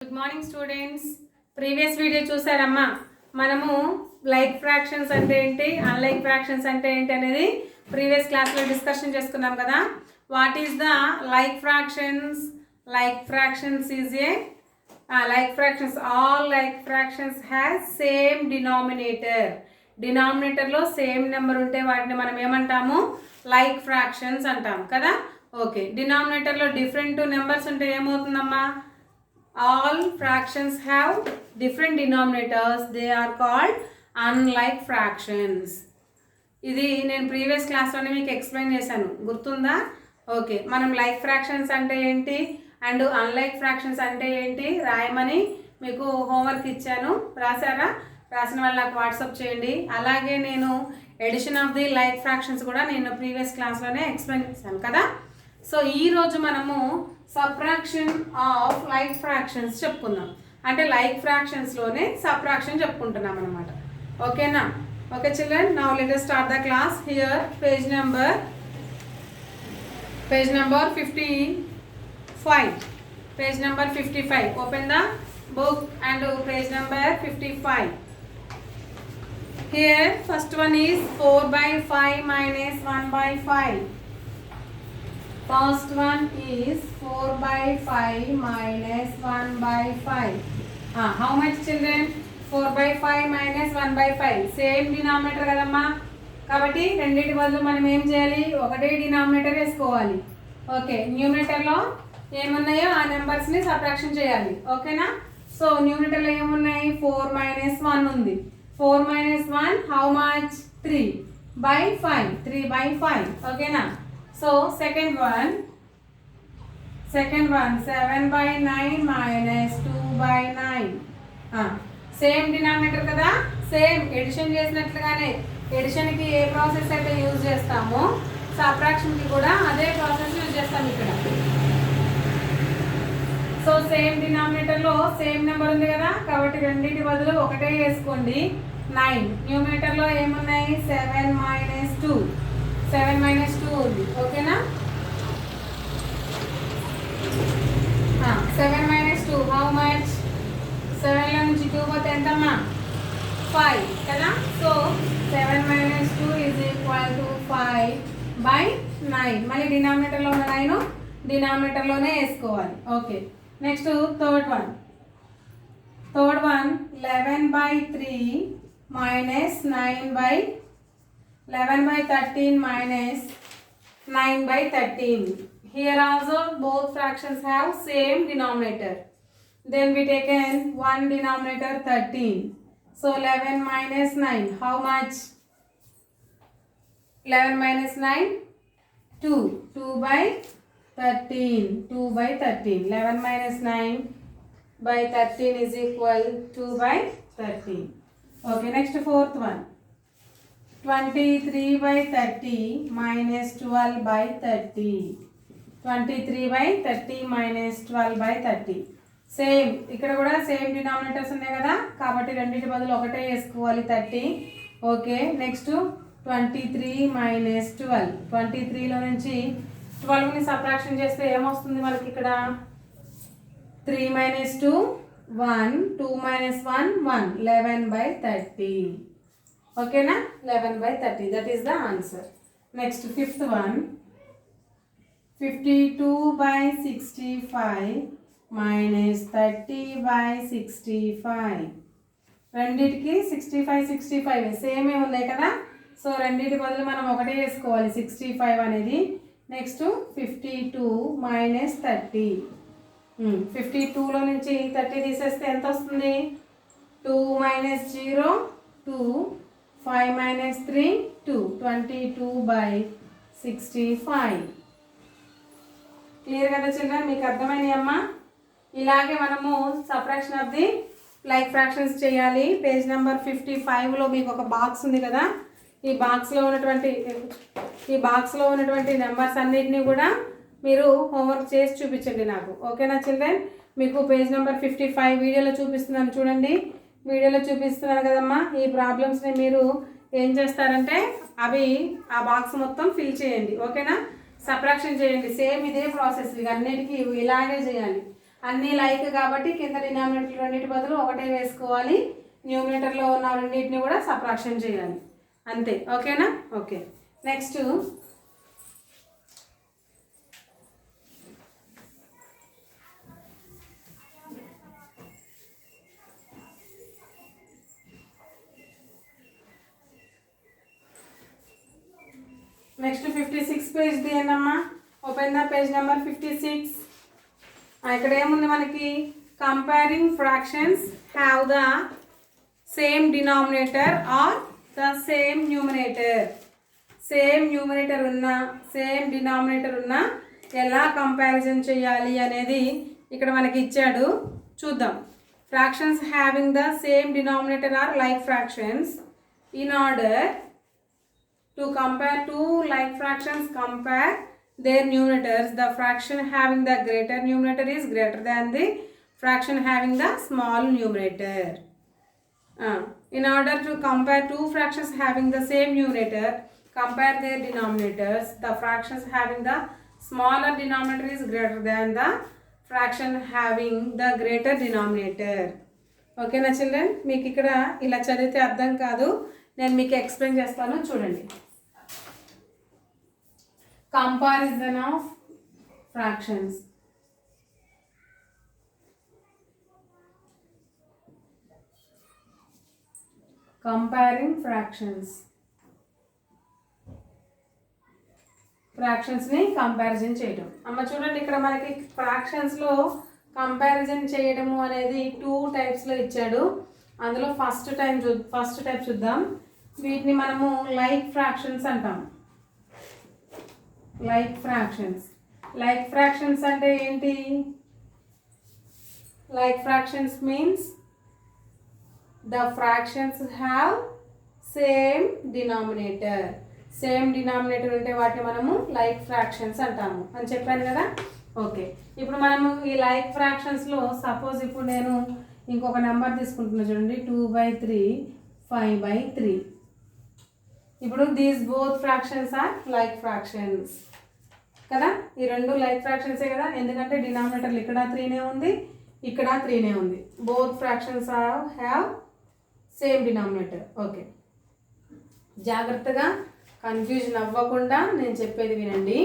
Good morning students. Previous video చూసారమ్మా. మనము like fractions అంటే ఏంటి, అన్లైక్ ఫ్రాక్షన్స్ అంటే ఏంటి అనేది ప్రీవియస్ క్లాస్లో డిస్కషన్ చేసుకున్నాం కదా. What is the like fractions? Like fractions is a like fractions, all like fractions has same denominator. డినామినేటర్లో సేమ్ నెంబర్ ఉంటే వాటిని మనం ఏమంటాము? లైక్ ఫ్రాక్షన్స్ అంటాం కదా. ఓకే, డినామినేటర్లో డిఫరెంట్ నెంబర్స్ ఉంటే ఏమవుతుందమ్మా? All fractions have different denominators. They are called unlike fractions. ఇది నేను ప్రీవియస్ క్లాస్లోనే మీకు ఎక్స్ప్లెయిన్ చేశాను, గుర్తుందా? ఓకే, మనం లైక్ ఫ్రాక్షన్స్ అంటే ఏంటి అండ్ అన్లైక్ ఫ్రాక్షన్స్ అంటే ఏంటి రాయమని మీకు హోంవర్క్ ఇచ్చాను. రాశారా? రాసిన వాళ్ళు నాకు వాట్సాప్ చేయండి. అలాగే నేను addition of the like fractions కూడా నేను ప్రీవియస్ క్లాస్లోనే ఎక్స్ప్లెయిన్ చేశాను కదా. సో ఈరోజు మనము సబ్ట్రాక్షన్ ఆఫ్ లైక్ ఫ్రాక్షన్స్ చెప్పుకుందాం. అంటే లైక్ ఫ్రాక్షన్స్లోనే సబ్ట్రాక్షన్ చెప్పుకుంటున్నాం అనమాట. ఓకేనా? Okay children, now let us start the class. Here page number 55. Page number 55. Open the book and page number 55. Here first one is 4/5 minus 1/5. First one is 4/5 minus 1/5. How much children? 4/5 minus 1/5. Same denominator కదమ్మా. కాబట్టి రెండింటి బదులు మనం ఏం చేయాలి? ఒకటే denominator వేసుకోవాలి. Okay, న్యూమినేటర్లో ఏమున్నాయో ఆ నెంబర్స్ని సబ్ట్రాక్షన్ చేయాలి. ఓకేనా? సో న్యూమినేటర్లో ఏమున్నాయి? 4 - 1 ఉంది. 4 - 1 హౌ మచ్? 3/5. 3/5. ఓకేనా? So second one 7/9 minus 2/9. Same denominator కదా. సేమ్ ఎడిషన్ చేసినట్లుగానే ఎడిషన్కి ఏ ప్రాసెస్ అయితే యూజ్ చేస్తామో సబ్ట్రాక్షన్కి కూడా అదే ప్రాసెస్ యూజ్ చేస్తాం ఇక్కడ. సో సేమ్ డినామినేటర్లో సేమ్ నెంబర్ ఉంది కదా, కాబట్టి రెండింటి బదులు ఒకటే వేసుకోండి. 9. న్యూమినేటర్లో ఏమున్నాయి? 7 - 2. 7 - 2 ఉంది. ఓకేనా? 7 - 2 హౌ మచ్? 7లో నుంచి 2 పోతే ఎంతమ్మా? 5 కదా. So 7 - 2 is equal to 5/9. మళ్ళీ డినామినేటర్లో ఉన్న 9 డినామినేటర్లోనే వేసుకోవాలి. Okay, next third one 11/3 minus 11/13 minus 9/13. Here also both fractions have same denominator. Then we taken one denominator 13. So 11 minus 9 how much? 11 minus 9 2. 2/13. 2/13. 11 minus 9/13 is equal 2/13. Okay, next fourth one 23/30 minus 12/30. 23/30 minus 12/30. Same ఇక్కడ కూడా same denominators ఉన్నాయి కదా, కాబట్టి రెండింటి బదులు ఒకటే వేసుకోవాలి 30. Okay, next 23 - 12. 23లో నుంచి 12ని సబ్ట్రాక్షన్ చేస్తే ఏమొస్తుంది మనకి ఇక్కడ? 3 - 2 1. 2 - 1 1. 11/30. ఓకేనా? 11/30. That is the answer. Next fifth one 52/65 minus 30/65. రెండింటికి 65 సేమే ఉన్నాయి కదా. సో రెండింటి బదులు మనం ఒకటే వేసుకోవాలి 65 అనేది. నెక్స్ట్ 52 - 30. 52లో నుంచి 30 తీసేస్తే ఎంత వస్తుంది? 2 - 0 2. 5 - 3 2. 22/65. క్లియర్ కదా చిల్డ్రన్? మీకు అర్థమైనాయి అమ్మా? ఇలాగే మనము subtraction of the like fractions చేయాలి. పేజ్ నెంబర్ 55లో మీకు ఒక బాక్స్ ఉంది కదా. ఈ బాక్స్లో ఉన్నటువంటి నెంబర్స్ అన్నిటినీ కూడా మీరు హోంవర్క్ చేసి చూపించండి నాకు. ఓకేనా చిల్డ్రన్? మీకు పేజ్ నెంబర్ 55 వీడియోలో చూపిస్తున్నాను చూడండి. వీడియోలో చూపిస్తున్నాను కదమ్మా. ఈ ప్రాబ్లమ్స్ని మీరు ఏం చేస్తారంటే అవి ఆ బాక్స్ మొత్తం ఫిల్ చేయండి. ఓకేనా? సబ్ట్రాక్షన్ చేయండి. సేమ్ ఇదే ప్రాసెస్, ఇక అన్నిటికీ ఇలాగే చేయాలి. అన్నీ లైక్ కాబట్టి కింద డినామినేటర్ రెండింటి బదులు ఒకటే వేసుకోవాలి, న్యూమినేటర్లో ఉన్న రెండింటిని కూడా సబ్ట్రాక్షన్ చేయాలి అంతే. ఓకేనా? ఓకే. నెక్స్ట్ నెక్స్ట్ 56 పేజ్ తీయండమ్మా. Open the page number 56. ఇక్కడ ఏముంది మనకి? Comparing fractions have the same denominator or the same numerator. Same numerator ఉన్న సేమ్ డినామినేటర్ ఉన్న ఎలా కంపారిజన్ చేయాలి అనేది ఇక్కడ మనకి ఇచ్చాడు. చూద్దాం. Fractions having the same denominator are like fractions. In order to compare two like fractions, compare their numerators. The fraction having the greater numerator is greater than the fraction having the small numerator. In order to compare two fractions having the same numerator, compare their denominators. The fractions having the smaller denominator is greater than the fraction having the greater denominator. Okay na children? మీకు ఇక్కడ ఇలా చదివితే అర్థం కాదు, నేను మీకు explain చేస్తాను. చూడండి. Comparison of fractions. Comparing fractions. ఫ్రాక్షన్స్ని కంపారిజన్ చేయడం. అమ్మ చూడండి, ఇక్కడ మనకి ఫ్రాక్షన్స్లో కంపారిజన్ చేయడము అనేది 2 టైప్స్లో ఇచ్చాడు. అందులో ఫస్ట్ టైప్ చూద్దాం. వీటిని మనము లైక్ ఫ్రాక్షన్స్ అంటాం. Like fractions. లైక్ ఫ్రాక్షన్స్ అంటే ఏంటి? Like fractions means the fractions have same denominator. Same denominator ఉంటే వాటిని మనము లైక్ ఫ్రాక్షన్స్ అంటాము అని చెప్పాను కదా. ఓకే, ఇప్పుడు మనము ఈ లైక్ ఫ్రాక్షన్స్లో సపోజ్ ఇప్పుడు నేను ఇంకొక నెంబర్ తీసుకుంటున్నా. చూడండి, 2/3, 5/3. ఇప్పుడు these both fractions are like fractions కదా. ఈ రెండు లైక్ ఫ్రాక్షన్సే కదా, ఎందుకంటే డినామినేటర్లు ఇక్కడ 3నే ఉంది, ఇక్కడ 3నే ఉంది. Both fractions have same denominator. Okay, జాగ్రత్తగా కన్ఫ్యూజన్ అవ్వకుండా నేను చెప్పేది వినండి.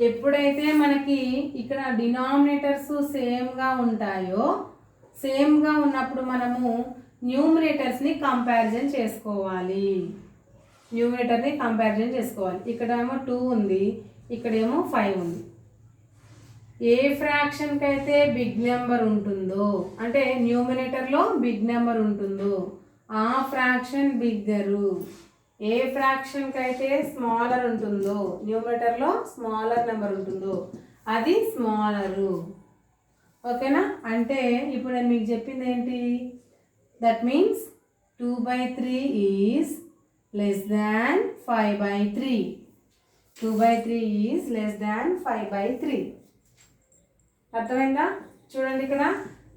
ఎప్పుడైతే మనకి ఇక్కడ డినామినేటర్స్ సేమ్గా ఉంటాయో, సేమ్గా ఉన్నప్పుడు మనము న్యూమినేటర్స్ని కంపారిజన్ చేసుకోవాలి. న్యూమినేటర్ని కంపారిజన్ చేసుకోవాలి. ఇక్కడేమో 2 ఉంది, ఇక్కడేమో 5 ఉంది. ఏ ఫ్రాక్షన్కి అయితే బిగ్ నెంబర్ ఉంటుందో, అంటే న్యూమినేటర్లో బిగ్ నెంబర్ ఉంటుందో ఆ ఫ్రాక్షన్ బిగ్గరు. ఏ ఫ్రాక్షన్కి అయితే స్మాలర్ ఉంటుందో, న్యూమినేటర్లో స్మాలర్ నెంబర్ ఉంటుందో అది స్మాలరు. ఓకేనా? అంటే ఇప్పుడు నేను మీకు చెప్పింది ఏంటి? That means 2/3 is less than 5/3. 2/3 is less than 5/3. అర్థమైందా? చూడండి, ఇక్కడ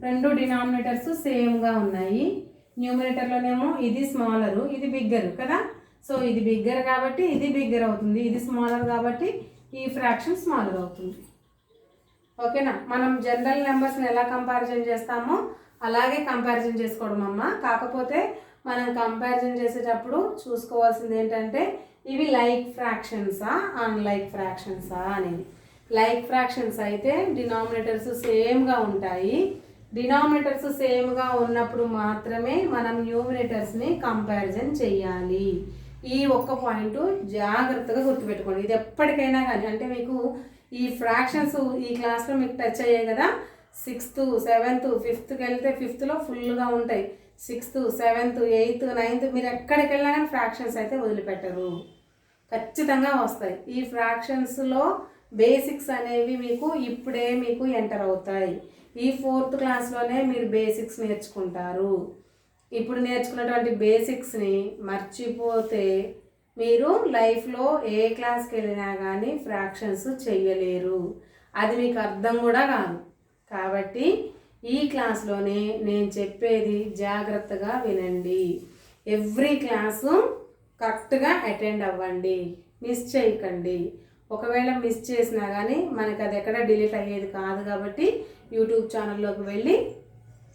రెండు డినామినేటర్స్ సేమ్గా ఉన్నాయి. న్యూమినేటర్లోనేమో ఇది స్మాలరు, ఇది బిగ్గరు కదా. సో ఇది బిగ్గర్ కాబట్టి ఇది బిగ్గర్ అవుతుంది, ఇది స్మాలర్ కాబట్టి ఈ ఫ్రాక్షన్ స్మాలర్ అవుతుంది. ఓకేనా? మనం జనరల్ నెంబర్స్ని ఎలా కంపారిజన్ చేస్తామో అలాగే కంపారిజన్ చేసుకోవడం అమ్మ. కాకపోతే మనం కంపారిజన్ చేసేటప్పుడు చూసుకోవాల్సింది ఏంటంటే ఇవి లైక్ ఫ్రాక్షన్సా అన్లైక్ ఫ్రాక్షన్సా అనేది. లైక్ ఫ్రాక్షన్స్ అయితే డినామినేటర్స్ సేమ్గా ఉంటాయి. డినామినేటర్స్ సేమ్గా ఉన్నప్పుడు మాత్రమే మనం న్యూమినేటర్స్ని కంపారిజన్ చేయాలి. ఈ ఒక్క పాయింట్ జాగ్రత్తగా గుర్తుపెట్టుకోండి. ఇది ఎప్పటికైనా కానీ, అంటే మీకు ఈ ఫ్రాక్షన్స్ ఈ క్లాస్లో మీకు టచ్ అయ్యాయి కదా. 6th, 7th, 5thకి వెళ్తే 5thలో ఫుల్గా ఉంటాయి. 6th, 7th, 8th, 9th మీరు ఎక్కడికి వెళ్ళినా కానీ ఫ్రాక్షన్స్ అయితే వదిలిపెట్టరు, ఖచ్చితంగా వస్తాయి. ఈ ఫ్రాక్షన్స్లో బేసిక్స్ అనేవి మీకు ఇప్పుడే మీకు ఎంటర్ అవుతాయి. ఈ 4th క్లాస్లోనే మీరు బేసిక్స్ నేర్చుకుంటారు. ఇప్పుడు నేర్చుకున్నటువంటి బేసిక్స్ని మర్చిపోతే మీరు లైఫ్లో ఏ క్లాస్కి వెళ్ళినా కానీ ఫ్రాక్షన్స్ చెయ్యలేరు. అది మీకు అర్థం కూడా కాదు. కాబట్టి ఈ క్లాస్లోనే నేను చెప్పేది జాగ్రత్తగా వినండి. ఎవ్రీ క్లాసు కరెక్ట్గా అటెండ్ అవ్వండి, మిస్ చేయకండి. ఒకవేళ మిస్ చేసినా కానీ మనకు అది ఎక్కడ డిలీట్ అయ్యేది కాదు. కాబట్టి యూట్యూబ్ ఛానల్లోకి వెళ్ళి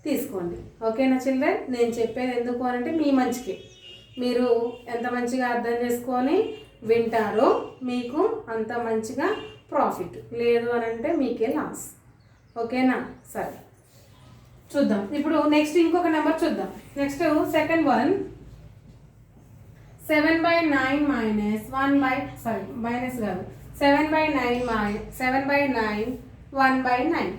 తీసుకోండి. ఓకేనా చిల్డ్రన్? నేను చెప్పేది ఎందుకు అనంటే మీ మంచికి. మీరు ఎంత మంచిగా అర్థం చేసుకొని వింటారో మీకు అంత మంచిగా ప్రాఫిట్, లేదు అని అంటే మీకే లాస్. ఓకేనా? సరే చూద్దాం. ఇప్పుడు నెక్స్ట్ ఇంకొక నెంబర్ చూద్దాం. Next second one, 7/9 minus 1/, minus కాదు, 7/9 1/9.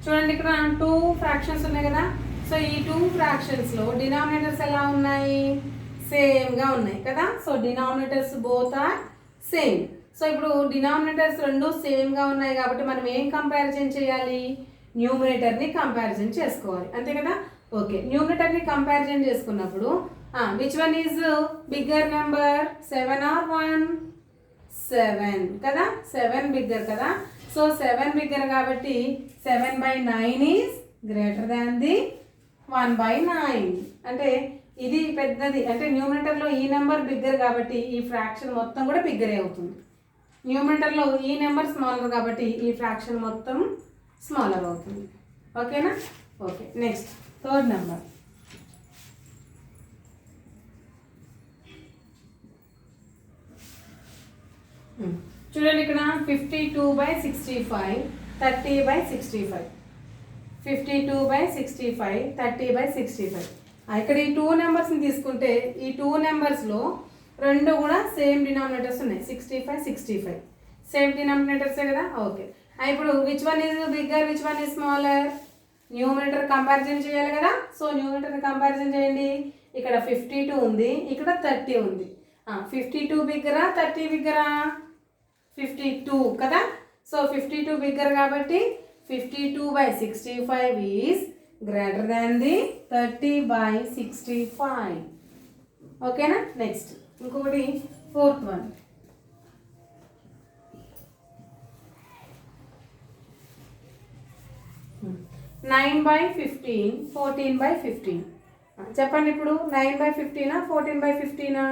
చూడండి, ఇక్కడ 2 ఫ్రాక్షన్స్ ఉన్నాయి కదా. సో ఈ 2 ఫ్రాక్షన్స్లో డినామినేటర్స్ ఎలా ఉన్నాయి? సేమ్గా ఉన్నాయి కదా. So denominators both are same. So ఇప్పుడు డినామినేటర్స్ రెండు సేమ్గా ఉన్నాయి కాబట్టి మనం ఏం కంపారిజన్ చేయాలి? న్యూమినేటర్ని కంపారిజన్ చేసుకోవాలి, అంతే కదా. ఓకే, న్యూమినేటర్ని కంపారిజన్ చేసుకున్నప్పుడు which one is bigger number? 7 or 1? 7 కదా. 7 బిగ్గర్ కదా. సో 7 బిగ్గర్ కాబట్టి 7/9 ఈజ్ గ్రేటర్ దాన్ ది 1/9. అంటే ఇది పెద్దది, అంటే న్యూమినేటర్లో ఈ నెంబర్ బిగ్గర్ కాబట్టి ఈ ఫ్రాక్షన్ మొత్తం కూడా బిగ్గరే అవుతుంది. న్యూమినేటర్లో ఈ నెంబర్ స్మాలర్ కాబట్టి ఈ ఫ్రాక్షన్ మొత్తం స్మాలర్ అవుతుంది. ఓకేనా? Okay, next third number. చూడండి, ఇక్కడ 52/65, 30/65. 52/65, 30/65. ఇక్కడ ఈ 2 నెంబర్స్ని తీసుకుంటే ఈ 2 నెంబర్స్లో రెండు కూడా సేమ్ డినామినేటర్స్ ఉన్నాయి. 65, 65 సేమ్ డినామినేటర్సే కదా. ఓకే, ఇప్పుడు which one is bigger, which one is smaller? Numerator comparison చేయాలి కదా. సో న్యూమినేటర్ కంపారిజన్ చేయండి. ఇక్కడ 52 ఉంది, ఇక్కడ 30 ఉంది. 52 బిగ్గరా, 30 బిగ్గరా? 52 కదా. సో 52 బిగ్గర్ కాబట్టి 52/65 ఈజ్ గ్రేటర్ దాన్ ది 30/65. ఓకేనా? నెక్స్ట్ ఇంకొకటి ఫోర్త్ వన్. 9/15, 14/15. చెప్పండి ఇప్పుడు, 9/15, 14/15?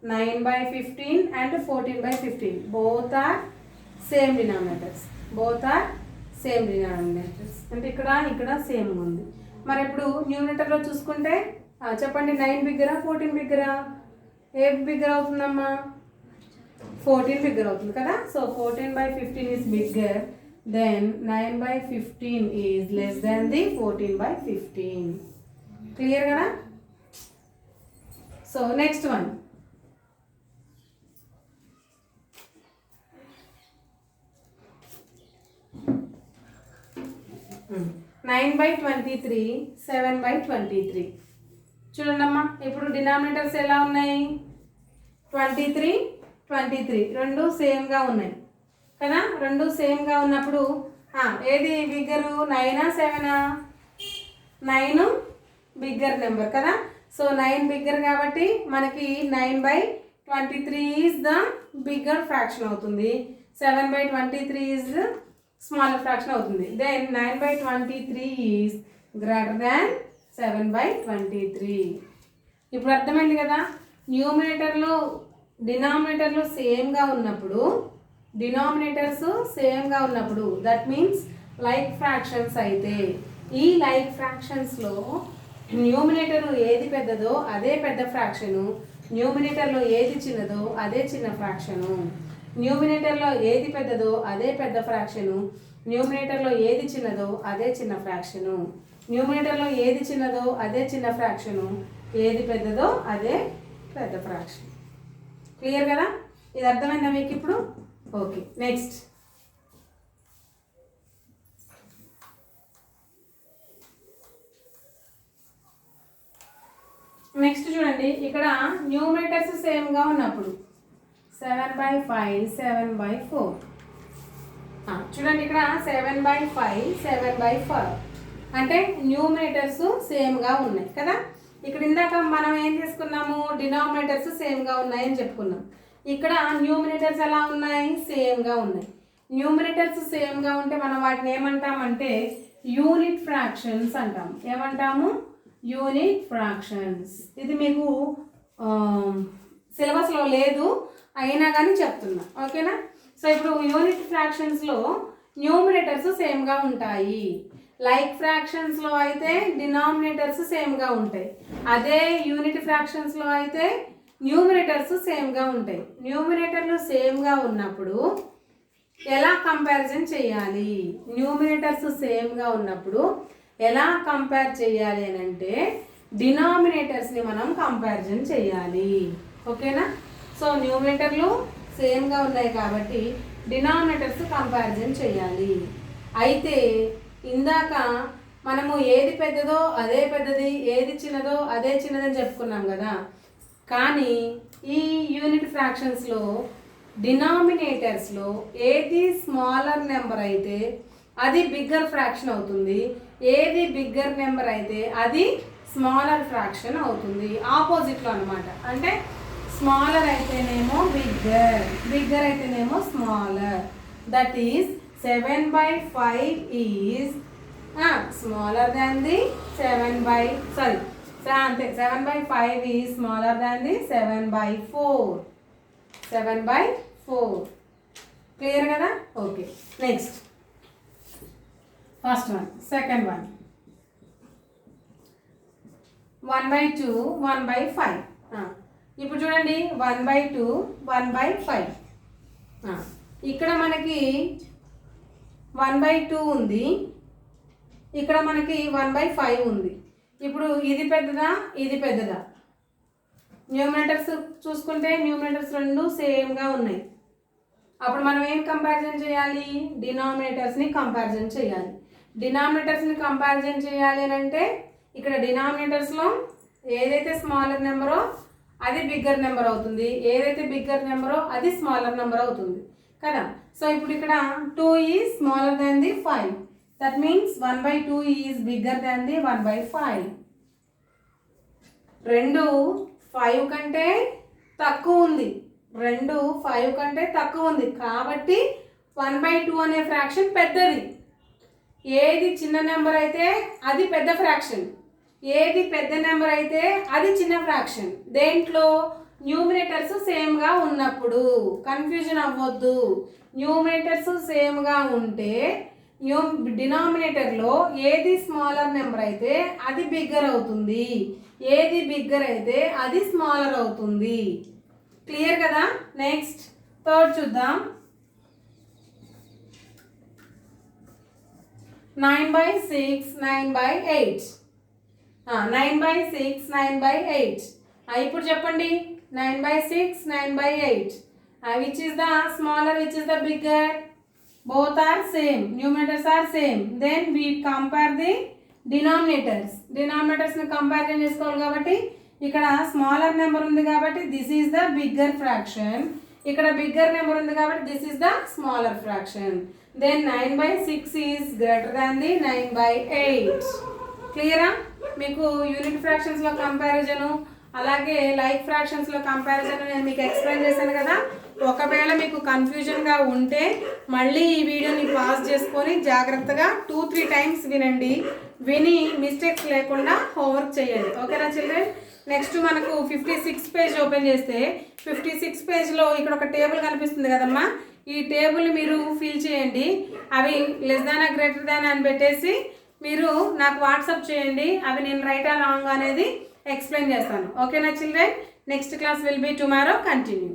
9/15 and 14/15 both are same denominators. Both are same denominators. అంటే ఇక్కడ సేమ్ ఉంది. మరి ఇప్పుడు న్యూమినేటర్లో చూసుకుంటే చెప్పండి, 9 బిగ్గరా, 14 బిగ్గరా? ఏ బిగ్గర్ అవుతుందమ్మా? 14 బిగ్గర్ అవుతుంది కదా. So 14/15 is bigger, then 9/15 is less than the 14/15. Clear కదా. So next one, 9/23, 7/23. చూడండి అమ్మా, ఇప్పుడు డినామినేటర్స్ ఎలా ఉన్నాయి? 23, 23 రెండు సేమ్గా ఉన్నాయి కదా. రెండు సేమ్గా ఉన్నప్పుడు ఏది బిగ్గరు? 9ఆ 7ఆ? 9 బిగ్గర్ నెంబర్ కదా. సో 9 బిగ్గర్ కాబట్టి మనకి 9/23 ఈజ్ ద బిగ్గర్ ఫ్రాక్షన్ అవుతుంది. 7/23 ఈజ్ స్మాలర్ ఫ్రాక్షన్ అవుతుంది. Then 9/23 is greater than 7/23. ఇప్పుడు అర్థమైంది కదా. న్యూమినేటర్లో డినామినేటర్లో సేమ్గా ఉన్నప్పుడు, డినామినేటర్స్ సేమ్గా ఉన్నప్పుడు దట్ మీన్స్ లైక్ ఫ్రాక్షన్స్ అయితే, ఈ లైక్ ఫ్రాక్షన్స్లో న్యూమినేటర్ ఏది పెద్దదో అదే పెద్ద ఫ్రాక్షను, న్యూమినేటర్లో ఏది చిన్నదో అదే చిన్న ఫ్రాక్షను, న్యూమినేటర్లో ఏది పెద్దదో అదే పెద్ద ఫ్రాక్షను, న్యూమినేటర్లో ఏది చిన్నదో అదే చిన్న ఫ్రాక్షను, న్యూమినేటర్లో ఏది చిన్నదో అదే చిన్న ఫ్రాక్షను, ఏది పెద్దదో అదే పెద్ద ఫ్రాక్షన్. క్లియర్ కదా. ఇది అర్థమైందా మీకు ఇప్పుడు? ఓకే, నెక్స్ట్ చూడండి, ఇక్కడ న్యూమినేటర్స్ సేమ్గా ఉన్నప్పుడు 7/5, 7/4. చూడండి, ఇక్కడ 7/5, 7/4 అంటే న్యూమినేటర్స్ సేమ్గా ఉన్నాయి కదా. ఇక్కడ ఇందాక మనం ఏం చేసుకున్నాము? డినామినేటర్స్ సేమ్గా ఉన్నాయని చెప్పుకున్నాం. ఇక్కడ న్యూమినేటర్స్ ఎలా ఉన్నాయి? సేమ్గా ఉన్నాయి. న్యూమినేటర్స్ సేమ్గా ఉంటే మనం వాటిని ఏమంటామంటే యూనిట్ ఫ్రాక్షన్స్ అంటాము. ఏమంటాము? Unit fractions. ఇది మీకు సిలబస్లో లేదు, అయినా కానీ చెప్తున్నా. ఓకేనా. సో ఇప్పుడు యూనిట్ ఫ్రాక్షన్స్లో న్యూమినేటర్స్ సేమ్గా ఉంటాయి. లైక్ ఫ్రాక్షన్స్లో అయితే డినామినేటర్స్ సేమ్గా ఉంటాయి. అదే యూనిట్ ఫ్రాక్షన్స్లో అయితే న్యూమినేటర్స్ సేమ్గా ఉంటాయి. న్యూమినేటర్లు సేమ్గా ఉన్నప్పుడు ఎలా కంపారిజన్ చేయాలి? న్యూమినేటర్స్ సేమ్గా ఉన్నప్పుడు ఎలా కంపేర్ చేయాలి అని అంటే డినామినేటర్స్ని మనం కంపారిజన్ చేయాలి. ఓకేనా? సో న్యూమినేటర్లు సేమ్గా ఉన్నాయి కాబట్టి డినామినేటర్స్ కంపారిజన్ చేయాలి. అయితే ఇందాక మనము ఏది పెద్దదో అదే పెద్దది, ఏది చిన్నదో అదే చిన్నదని చెప్పుకున్నాం కదా. కానీ ఈ యూనిట్ ఫ్రాక్షన్స్లో డినామినేటర్స్లో ఏది స్మాలర్ నెంబర్ అయితే అది బిగ్గర్ ఫ్రాక్షన్ అవుతుంది, ఏది బిగ్గర్ నెంబర్ అయితే అది స్మాలర్ ఫ్రాక్షన్ అవుతుంది. ఆపోజిట్లో అనమాట. అంటే స్మాలర్ అయితేనేమో బిగ్గర్, బిగ్గర్ అయితేనేమో smaller. That is 7/5 is smaller than the 7/5 is smaller than the 7/4. 7/4. Clear కదా? Okay. Next first one. Second one 1/2 1/5. ఇప్పుడు చూడండి 1/2 1/5. ఇక్కడ మనకి 1/2 ఉంది, ఇక్కడ మనకి 1/5 ఉంది. ఇప్పుడు ఇది పెద్దదా ఇది పెద్దదా? న్యూమినేటర్స్ చూసుకుంటే న్యూమినేటర్స్ రెండు సేమ్గా ఉన్నాయి. అప్పుడు మనం ఏం కంపారిజన్ చేయాలి? డినామినేటర్స్ని కంపారిజన్ చేయాలి. డినామినేటర్స్ని కంపారిజన్ చేయాలి అని అంటే ఇక్కడ డినామినేటర్స్లో ఏదైతే స్మాలర్ నెంబరో అది బిగ్గర్ నెంబర్ అవుతుంది, ఏదైతే బిగ్గర్ నెంబరో అది స్మాలర్ నెంబర్ అవుతుంది కదా. సో ఇప్పుడు ఇక్కడ 2 is smaller than the 5. That means 1/2 is bigger than the 1/5. 2 5 కంటే తక్కువ ఉంది, 2 5 కంటే తక్కువ ఉంది కాబట్టి 1/2 అనే ఫ్రాక్షన్ పెద్దది. ఏది చిన్న నెంబర్ అయితే అది పెద్ద ఫ్రాక్షన్, ఏది పెద్ద నెంబర్ అయితే అది చిన్న ఫ్రాక్షన్. దేంట్లో? న్యూమినేటర్స్ సేమ్గా ఉన్నప్పుడు. కన్ఫ్యూజన్ అవ్వద్దు. న్యూమినేటర్స్ సేమ్గా ఉంటే డినామినేటర్లో ఏది స్మాలర్ నెంబర్ అయితే అది బిగ్గర్ అవుతుంది, ఏది బిగ్గర్ అయితే అది స్మాలర్ అవుతుంది. క్లియర్ కదా? నెక్స్ట్ థర్డ్ చూద్దాం. 9/6 9/8. 9/6 9/8. ఇప్పుడు చెప్పండి 9/6 9/8. Which is the smaller, which is the bigger? Both are same. Numerators are same. Then we compare the denominators. Denominators ని కంపారిజన్ చేసుకోవాలి కాబట్టి ఇక్కడ స్మాలర్ నెంబర్ ఉంది కాబట్టి this is the bigger fraction, ఇక్కడ బిగ్గర్ నెంబర్ ఉంది కాబట్టి this is the smaller fraction. Then 9/6 is greater than the 9/8. క్లియరా? మీకు యూనిట్ ఫ్రాక్షన్స్లో కంపారిజను అలాగే లైక్ ఫ్రాక్షన్స్లో కంపారిజన్ నేను మీకు ఎక్స్ప్లెయిన్ చేశాను కదా. ఒకవేళ మీకు కన్ఫ్యూజన్గా ఉంటే మళ్ళీ ఈ వీడియోని పాజ్ చేసుకొని జాగ్రత్తగా 2-3 టైమ్స్ వినండి. విని మిస్టేక్స్ లేకుండా హోంవర్క్ చేయండి. ఓకేనా చిల్డ్రన్? నెక్స్ట్ మనకు 56 పేజ్ ఓపెన్ చేస్తే 56 పేజ్లో ఇక్కడ ఒక టేబుల్ కనిపిస్తుంది కదమ్మా. ఈ టేబుల్ మీరు ఫిల్ చేయండి. అవి లెస్ దాన్ గ్రేటర్ దాన్ అని పెట్టేసి మీరు నాకు వాట్సాప్ చేయండి. అవి నేను రైట్ ఆర్ రాంగ్ అనేది ఎక్స్ప్లెయిన్ చేస్తాను. ఓకేనా children? Next class will be tomorrow. Continue.